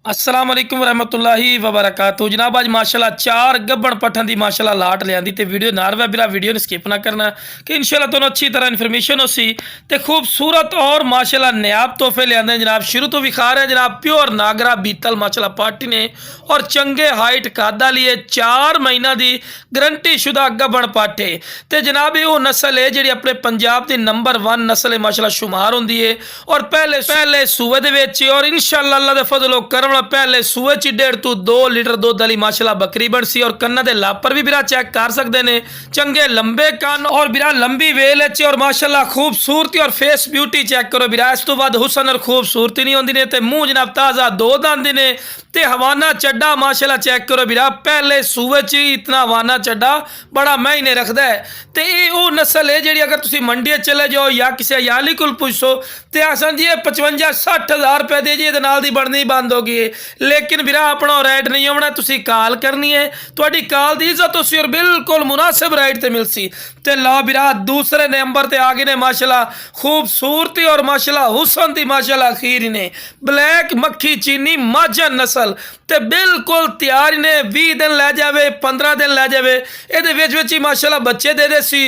अस्सलाम वालेकुम रहमतुल्लाहि वबरकातुहू जनाब अज माशाल्लाह चार गब्बन पट्ठन की माशाल्लाह लाट लियांदी ते वीडियो नार वे बिरा वीडियो ने स्किप ना करना कि इंशाल्लाह तुहानू अच्छी तरह इन्फॉर्मेशन हो सी ते खूबसूरत और माशाल्लाह नायाब तोहफे लियांदे जनाब शुरू तो विखा रहे हैं जनाब प्योर नागरा बीतल माशाल्लाह पार्टी ने और चंगे हाइट कादा लिए 4 महीना की गारंटी शुदा गब्बन पाठे ते जनाब ये नस्ल है जी अपने पंजाब की नंबर 1 नस्ल है माशाल्लाह शुमार होंदी है और पहले सूबे दे विच और इंशाल्लाह अल्लाह दे फजलो करम पहले सूए च 1.5 to 2 लीटर दुध वाली माशाल्लाह बकरी बन सी और कन्ना दे लापर भी बिरा चेक कर सकते हैं चंगे लंबे कान और बिरा लंबी वेल और माशाल्लाह खूबसूरती और फेस ब्यूटी चेक करो बिरा इस तो बाद हुसन और खूबसूरती नहीं होंदी ने ते मुंह जनाब ताज़ा दो दंद ने ते हवाना चड्डा माशाल्लाह चेक करो बिरा पहले सूए च इतना हवाना चड्डा बड़ा महीने रखता है तो ये वो नस्ल है जी अगर तुम मंडी चले जाओ या किसी अयाली को पूछो तो आसन जी 55-60 हज़ार रुपए दे जी दी बननी बंद हो गई लेकिन बिरा अपना रेट नहीं होना तुसी कॉल करनी है थोड़ी कॉल की इज्जत उसी और बिल्कुल मुनासिब रेट से मिल सी ते लो बिरा दूसरे नंबर ते आ गए ने माशाल्लाह खूबसूरती और माशाल्लाह हुसन दी माशाल्लाह अखीर ने ब्लैक मक्खी चीनी माझा नस्ल ते बिल्कुल तैयार ने 20 दिन लै जावे 15 दिन लै जावे ये माशाल्लाह बच्चे दे दे सी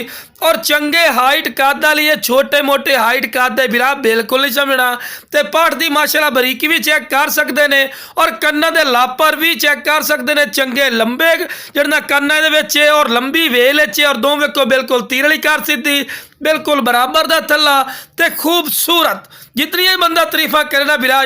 और चंगे हाइट कद वाली छोटे मोटे हाइट कद है बिरा बिल्कुल नहीं समझना ते पट की माशाल्लाह बरीकी भी चेक कर सकते हैं और कन्ना दे लापर भी चेक कर सकते हैं चंगे लंबे जिहड़ा कन्ना दे और लंबी वेल और दो वेखो बिल्कुल तीर वाली कर सीधी बिल्कुल बराबर का थल्ला ते खूबसूरत जितनी बंदा तारीफा करे ना बिरा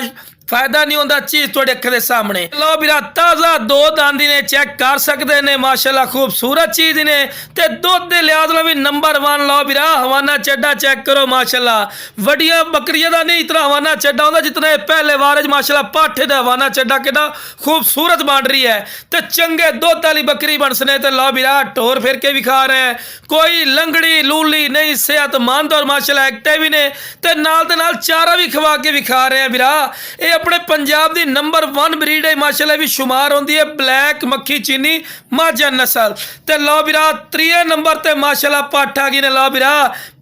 फायदा नहीं होता चीज थोड़े अखा के सामने लो बिरा ताज़ा दो दांदी ने चेक कर सकते हैं माशाल्लाह खूबसूरत चीज ने ते दुध के लिहाज में भी नंबर 1 लो बिरा हवाना चड्डा चेक करो माशाल्लाह वड्डियां बकरियां का नहीं इतना हवाना चड्डा होता जितना पहले वार माशाल्लाह पाठे का हवाना चड्डा कितना खूबसूरत बन रही है तो चंगे दुध वाली बकरी बनसने तो लो बिरा टोर फिर के विखा रहे हैं कोई लंगड़ी लूली नहीं सेहतमंद और माशाल्लाह एक्टिव ने ते नाल चारा भी खवा के विखा रहे हैं बिरा ये अपने पंजाब की नंबर 1 ब्रीड है माशाल्लाह भी शुमार होंदी है ब्लैक मक्खी चीनी माझा नस्ल ते लो बिरा 3 नंबर ते माशाल्लाह पट्ठ आ गई ने लो बिरा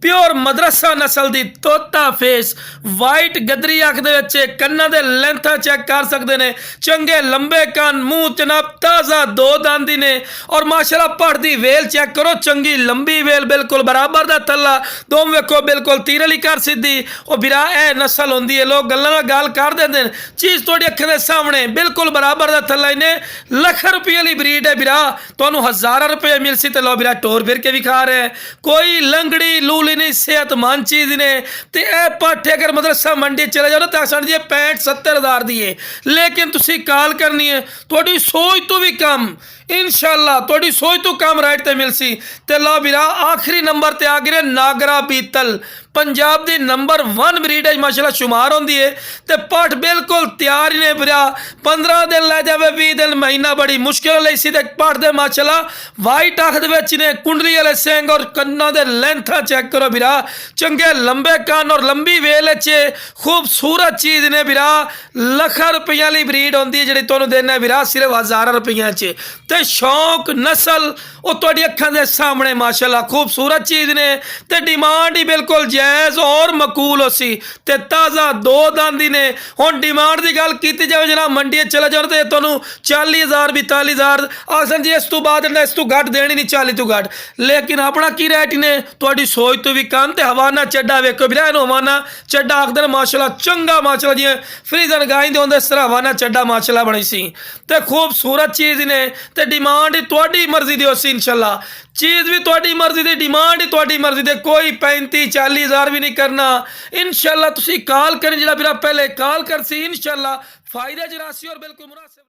प्योर मदरसा नस्ल की तोता फेस वाइट गदरी अख दे बच्चे कन्ना दे लेंथा चेक कर सकते हैं चंगे लंबे कान मुंह जनाब ताज़ा दो दांदी ने और माशाल्लाह पट की वेल चेक करो चंगी लंबी वेल बिल्कुल बराबर का थल्ला दो वेखो बिल्कुल तीर वाली कर सीधी और बिरा ए नस्ल होंदी है लोग गल्लां गल कर देंगे चीज़ थोड़ी अखा के सामने बिल्कुल बराबर का थल्ला इन्हें लख रुपये वाली ब्रीड है बिरा तुहानू हज़ार रुपये मिल सी तो लो बिरा टोर फिर के विखा रहे हैं कोई लंगड़ी लूली नहीं सेहतमंद चीज ने ते ए पाठे अगर मदरसा मंडी चले जाओ ना तो आसान जी 65-70 हज़ार दी है लेकिन तुसी कॉल करनी है थोड़ी सोच तो भी कम इंशाल्लाह थोड़ी सोच तो कम राइट ते मिल सी ते लो बिरा आखिरी नंबर ते आ गए नागरा बीतल पंजाब की नंबर 1 ब्रीड है माशाल्लाह शुमार होंदी है ते पट बिल्कुल तैयार ने बिरा 15 दिन लै जावे 20 दिन महीना बड़ी मुश्किल लई सी ते पट दे माशाल्लाह वाइट अख दे विच ने कुंडली वाले सिंग और कन्ना दे लेंथा चेक करो बिरा चंगे लंबे कान और लंबी वेल खूबसूरत चीज ने बिरा लख रुपये वाली ब्रीड होंदी है जिहड़ी तुहानू देना बिरा सिर्फ 1000 रुपये च ते शौक नस्ल वो तुहाडी अखां दे सामने माशाल्लाह खूबसूरत चीज ने ते डिमांड ही बिल्कुल जायज़ और मकूल हो सी ते ताज़ा दो दांदी ने हुण डिमांड की गल की जाए जनाब मंडी चले जाओ तो तुहानू 40,000 42,000 आसन जी इस तो बाद इस तो घट देनी नहीं 40 तो घट लेकिन अपना की रेट ने तुहाडी सोच तो भी कम ते हवाना चड्डा वेखो बिरा इहनू हवाना चड्डा आखदे माशाल्लाह चंगा माशाल्लाह जिवें फ्रीजन गाई दे होंदे इस तरह हवाना चड्डा माशाल्लाह बनी सी ते खूबसूरत चीज़ ने ते डिमांड तुहाडी मर्जी दी होसी इंशाल्लाह चीज़ भी तुहाडी मर्जी दी डिमांड ही तुहाडी मर्जी दे कोई 35-40 हज़ार भी नहीं करना इंशाल्लाह तुसी कॉल करें जिहड़ा बिरा पहले कॉल कर सी इंशाल्लाह फायदे च रासी और बिल्कुल मुनासिब